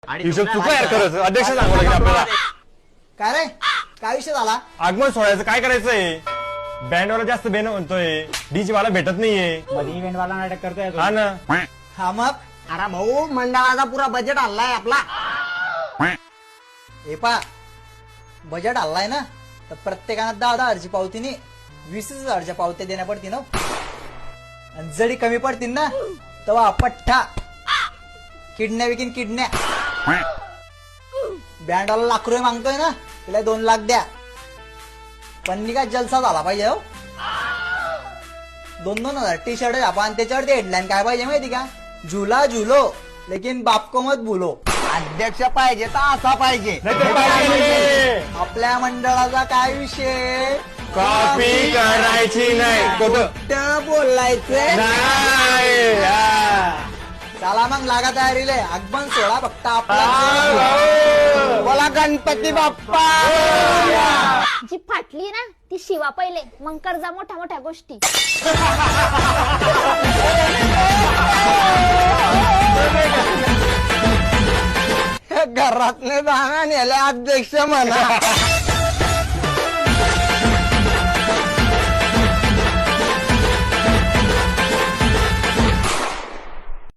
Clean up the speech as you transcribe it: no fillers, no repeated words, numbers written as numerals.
हिशोब चुका यार खरंच. अध्यक्ष सांगू लागले आपल्याला. काय रे काय विषय झाला? आगमन सोहळ्याचं काय करायचंय? बँडवाला जास्त बेन म्हणतोय, डीजे वाला भेटत नाहीये. मध्ये इव्हेंट वाला नाटक करतोय तो. हा ना. हा मग अरे भाऊ मंडळाचा पुरा बजेट हल्लाय आपला. हे पा बजेट हल्लाय ना तर प्रत्येकानं 10,000ची पावती नाही 20,000च्या पावत्या देण्या पडतील ना. आणि जरी कमी पडतील ना तेव्हा पठ्ठा किडण्या विकीन किडण्या. बँडवाला ₹1,00,000 मागतोय ना तिला 2 लाख द्या. पण काय जलसा झाला पाहिजे हो. 2,000 टी शर्ट छापा आणि त्याच्यावरती हेडलाईन काय पाहिजे माहिती का? झुला झुलो लेकिन बाप को मत भूलो. अध्यक्ष पाहिजे तर असा पाहिजे. नाहीतर पाहिजे. आपल्या मंडळाचा काय विषय? कॉपी करायची नाही. कुठं बोलायचंय? नाही. हा. चला मग लागा तयारीले. आगमन सोहळा फक्त आपला. बोला गणपती बाप्पा. जी फाटली ना ती शिवा पहिले, मग कर्जा मोठ्या मोठ्या गोष्टी. घरातले जाण्या नेले अध्यक्ष म्हणा.